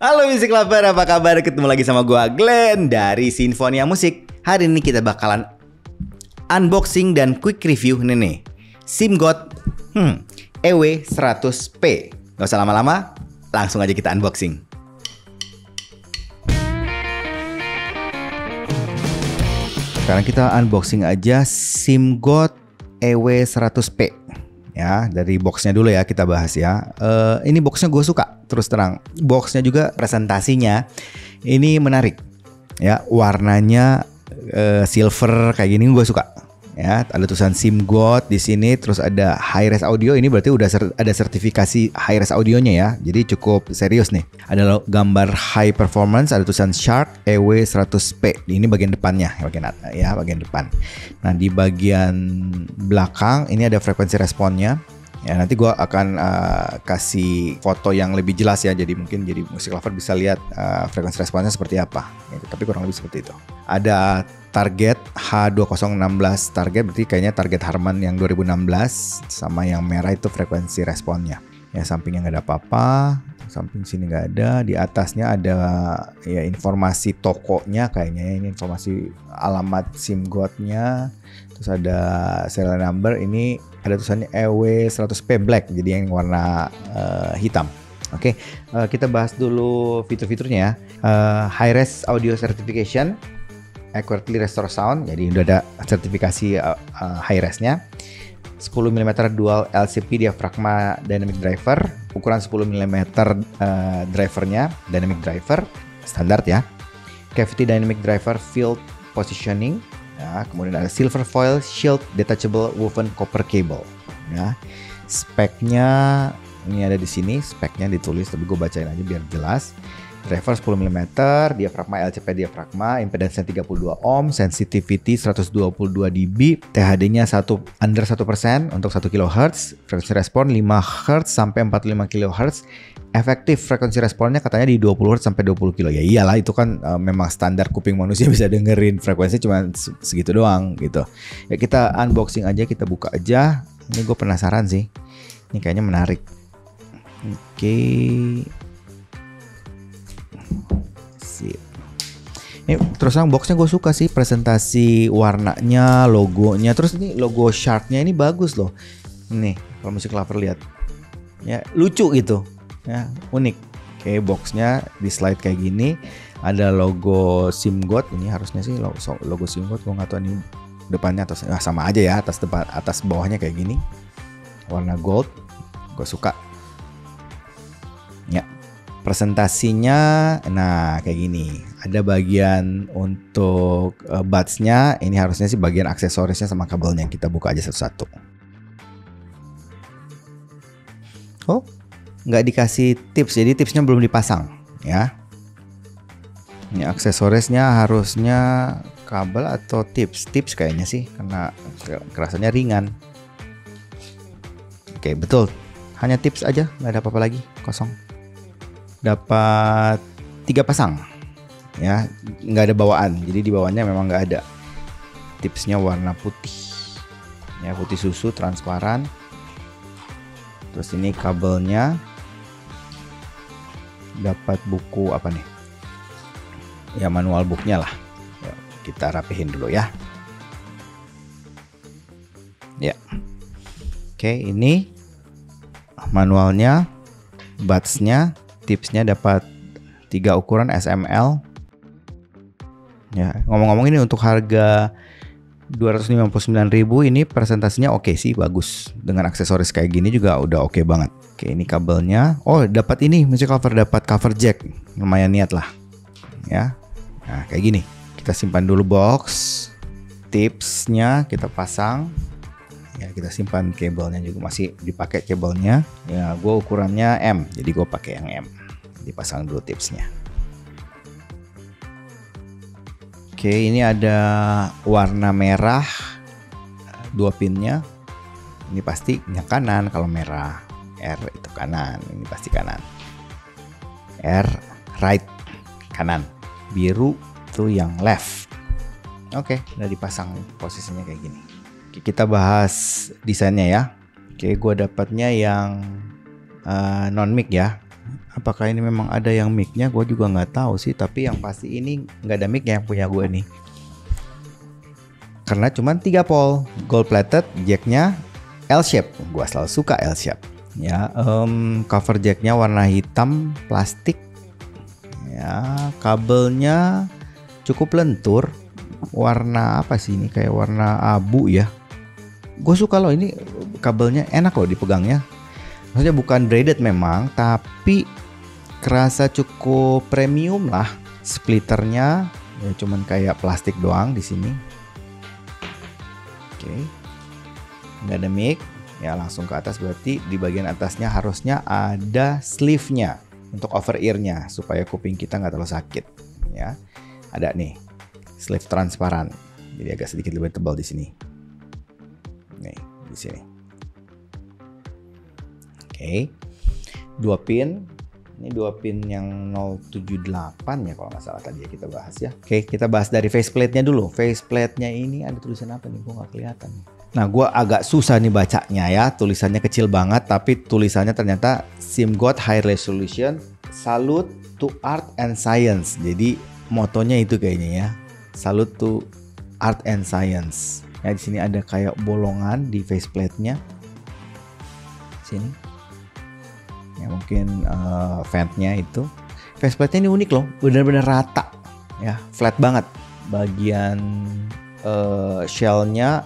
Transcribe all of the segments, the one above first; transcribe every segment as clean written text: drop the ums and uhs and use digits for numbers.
Halo Music Lover, apa kabar? Ketemu lagi sama gua Glenn dari Sinfonia Musik. Hari ini kita bakalan unboxing dan quick review nih SIMGOT EW100P. Gak usah lama-lama, langsung aja kita unboxing. Sekarang kita unboxing aja SIMGOT EW100P. Ya, dari boxnya dulu ya kita bahas ya. Ini boxnya gue suka, terus terang. Boxnya juga presentasinya ini menarik. Ya, warnanya silver kayak gini gue suka. Ya, ada tulisan SIMGOT di sini, terus ada high-res audio. Ini berarti udah ada sertifikasi high-res audionya ya. Jadi cukup serius nih. Ada gambar high performance, ada tulisan Shark EW100P. Ini bagian depannya, bagian depan. Nah, di bagian belakang ini ada frekuensi responnya. Ya, nanti gue akan kasih foto yang lebih jelas ya. Jadi mungkin jadi Music Lover bisa lihat frekuensi responnya seperti apa. Gitu, tapi kurang lebih seperti itu. Ada target H2016 target, berarti kayaknya target Harman yang 2016, sama yang merah itu frekuensi responnya. Ya, sampingnya nggak ada apa-apa, samping sini nggak ada. Di atasnya ada ya informasi tokonya kayaknya ya. Ini informasi alamat SIMGOT-nya. Terus ada serial number, ini ada tulisannya EW100P Black, jadi yang warna hitam. Oke, kita bahas dulu fitur-fiturnya ya. High-res audio certification, accurately restore sound, jadi udah ada sertifikasi high-resnya. 10 mm dual LCP diaphragma dynamic driver, ukuran 10 mm drivernya, dynamic driver, standar ya. Cavity dynamic driver field positioning. Ya, kemudian ada silver foil shield detachable woven copper cable. Ya, speknya ini ada di sini, speknya ditulis, tapi gue bacain aja biar jelas. Driver 10 mm, diafragma LCP diafragma, impedance 32 ohm, sensitivity 122 dB, THD-nya under 1% untuk 1 kHz, frekuensi respon 5 Hz sampai 45 kHz. Efektif frekuensi responnya katanya di 20 Hz sampai 20 kilo. Ya iyalah, itu kan memang standar kuping manusia bisa dengerin frekuensi cuma segitu doang gitu. Ya, kita unboxing aja, kita buka aja. Ini gue penasaran sih. Ini kayaknya menarik. Oke. Ini terus terang boxnya gue suka sih, presentasi warnanya, logonya, terus ini logo Shark-nya ini bagus loh. Nih, kalau Music Lover lihat. Ya, lucu gitu. Ya, unik. Oke, boxnya di slide kayak gini, ada logo SIMGOT. Ini harusnya sih logo SIMGOT, gue nggak tahu ini depannya atau sama aja ya, atas bawahnya kayak gini, warna gold. Gue suka. Ya, presentasinya, nah kayak gini. Ada bagian untuk buds-nya. Ini harusnya sih bagian aksesorisnya sama kabelnya. Kita buka aja satu-satu. Oh, nggak dikasih tips, jadi tipsnya belum dipasang ya. Ini aksesorisnya harusnya kabel atau tips kayaknya sih, karena kerasanya ringan. Oke, betul, hanya tips aja, nggak ada apa-apa lagi, kosong. Dapat 3 pasang ya, nggak ada bawaan, jadi di bawahnya memang nggak ada. Tipsnya warna putih ya, putih susu transparan. Terus ini kabelnya, dapat buku apa nih ya, manual booknya lah. Ya, kita rapihin dulu ya. Ya, oke, ini manualnya, buds-nya, tipsnya dapat 3 ukuran SML. Ya, ngomong-ngomong ini untuk harga 259.000 ini presentasinya oke sih, bagus. Dengan aksesoris kayak gini juga udah oke banget. Oke, ini kabelnya. Oh, dapat ini Music Lover, dapat cover jack. Lumayan niat lah. Ya. Nah, kayak gini. Kita simpan dulu box. Tipsnya kita pasang. Ya, kita simpan kabelnya juga, masih dipakai kabelnya. Ya, gue ukurannya M, jadi gue pakai yang M. Dipasang dulu tipsnya. Oke, ini ada warna merah, 2 pinnya. Ini pasti yang kanan kalau merah. R itu kanan, ini pasti kanan. R right, kanan. Biru itu yang left. Oke, udah dipasang posisinya kayak gini. Oke, kita bahas desainnya ya. Oke, gue dapatnya yang non mic ya. Apakah ini memang ada yang mic-nya? Gue juga nggak tahu sih. Tapi yang pasti ini nggak ada mic-nya yang punya gue nih. Karena cuma 3 pol, gold plated, jacknya L shape. Gue selalu suka L shape. Ya, cover jacknya warna hitam plastik. Ya, kabelnya cukup lentur. Warna apa sih ini? Kayak warna abu ya. Gue suka loh, ini kabelnya enak loh dipegangnya. Maksudnya bukan braided memang, tapi kerasa cukup premium lah. Splitternya ya cuman kayak plastik doang di sini. Oke. Nggak ada mic. Ya langsung ke atas, berarti di bagian atasnya harusnya ada sleeve-nya untuk over ear-nya supaya kuping kita nggak terlalu sakit. Ya, ada nih sleeve transparan. Jadi agak sedikit lebih tebal di sini. Nih, di sini. Oke. 2 pin. Ini 2 pin yang 078 ya kalau nggak salah tadi ya kita bahas ya. Oke, kita bahas dari faceplate-nya dulu. Faceplate-nya ini ada tulisan apa nih? Gue nggak kelihatan. Nah, gue agak susah nih bacanya ya. Tulisannya kecil banget, tapi tulisannya ternyata SIMGOT High Resolution Salute to Art and Science. Jadi motonya itu kayaknya ya. Salute to Art and Science. Ya, di sini ada kayak bolongan di faceplate-nya. Sini. Ya mungkin vent-nya itu. Faceplate-nya ini unik loh, benar-benar rata. Ya, flat banget. Bagian shell-nya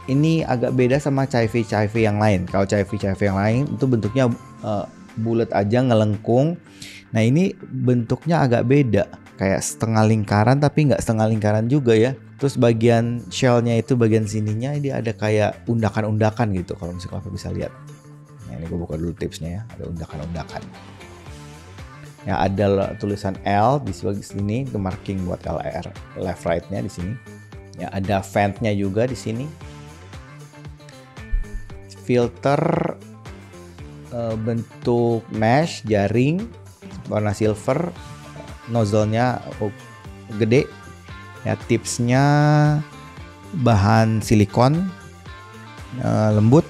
ini agak beda sama Chivy yang lain. Kalau Chivy yang lain itu bentuknya bulat aja ngelengkung. Nah, ini bentuknya agak beda. Kayak setengah lingkaran tapi nggak setengah lingkaran juga ya. Terus bagian shell-nya itu bagian sininya ini ada kayak undakan-undakan gitu kalau misalnya kalian bisa lihat. Nah, ini gue buka dulu tipsnya ya, ada undakan-undakan. Ya, ada tulisan L di sebelah sini, itu marking buat LR left right-nya di sini. Ya, ada vent-nya juga di sini. Filter bentuk mesh jaring warna silver, nozzle-nya gede. Ya, tipsnya bahan silikon lembut.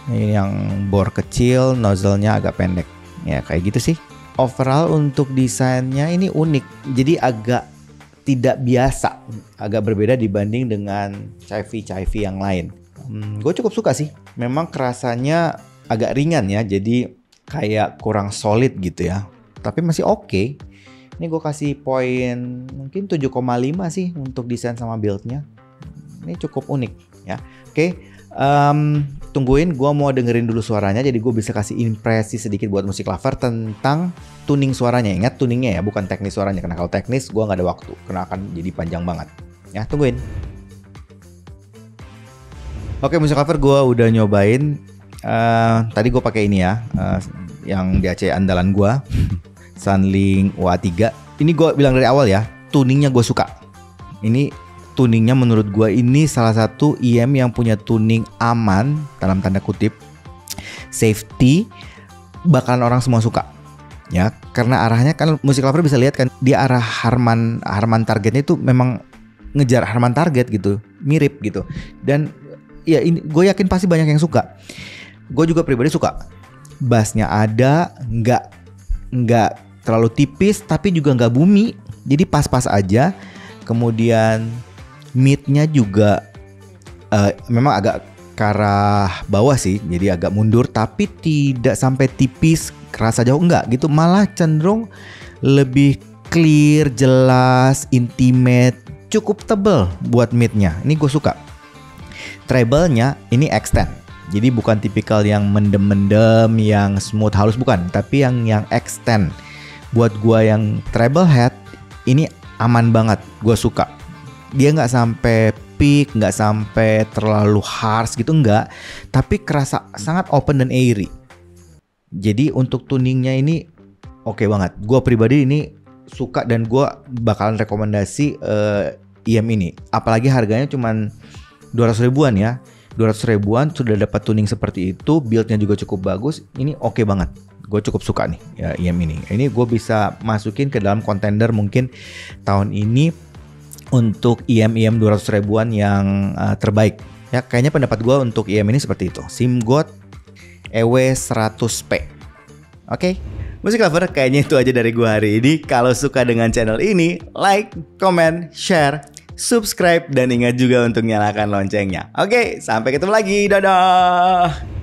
Ini yang bor kecil, nozzle-nya agak pendek. Ya kayak gitu sih. Overall untuk desainnya ini unik. Jadi agak tidak biasa, agak berbeda dibanding dengan Chivy yang lain. Gue cukup suka sih. Memang kerasanya agak ringan ya, jadi kayak kurang solid gitu ya. Tapi masih oke. Ini gue kasih poin mungkin 7,5 sih untuk desain sama build-nya. Ini cukup unik ya. Oke, tungguin gue mau dengerin dulu suaranya. Jadi gue bisa kasih impresi sedikit buat musik lover tentang tuning suaranya. Ingat tuningnya ya, bukan teknis suaranya. Karena kalau teknis gue gak ada waktu, karena akan jadi panjang banget. Ya, tungguin. Oke, musik lover gue udah nyobain. Tadi gue pakai ini ya, yang DAC andalan gue. Sunlink WA3. Ini gue bilang dari awal ya, tuningnya gue suka. Ini tuningnya menurut gue ini salah satu IM yang punya tuning aman dalam tanda kutip, safety, bakalan orang semua suka. Ya, karena arahnya kan musik lover bisa lihat kan, dia arah Harman targetnya itu memang ngejar Harman target gitu, mirip gitu. Dan ya ini gue yakin pasti banyak yang suka. Gue juga pribadi suka. Bassnya ada, nggak terlalu tipis tapi juga nggak bumi, jadi pas-pas aja. Kemudian mid-nya juga memang agak ke arah bawah sih, jadi agak mundur tapi tidak sampai tipis kerasa jauh, enggak gitu, malah cenderung lebih clear, jelas, intimate, cukup tebel buat mid-nya. Ini gue suka. Treble-nya ini extend. Jadi bukan tipikal yang mendem-mendem, yang smooth halus, bukan, tapi yang extend. Buat gua yang treble head ini aman banget, gua suka. Dia nggak sampai peak, nggak sampai terlalu harsh gitu, nggak. Tapi kerasa sangat open dan airy. Jadi untuk tuningnya ini oke banget. Gua pribadi ini suka dan gua bakalan rekomendasi IM ini. Apalagi harganya cuman 200 ribuan ya. 200 ribuan sudah dapat tuning seperti itu, build-nya juga cukup bagus. Ini oke banget. Gue cukup suka nih ya IM ini. Ini gue bisa masukin ke dalam contender mungkin tahun ini untuk IM 200 ribuan yang terbaik. Ya kayaknya pendapat gue untuk IM ini seperti itu. SIMGOT EW100P. Oke. Musik Lover, kayaknya itu aja dari gua hari ini. Kalau suka dengan channel ini, like, comment, share, subscribe, dan ingat juga untuk nyalakan loncengnya. Oke, sampai ketemu lagi. Dadah.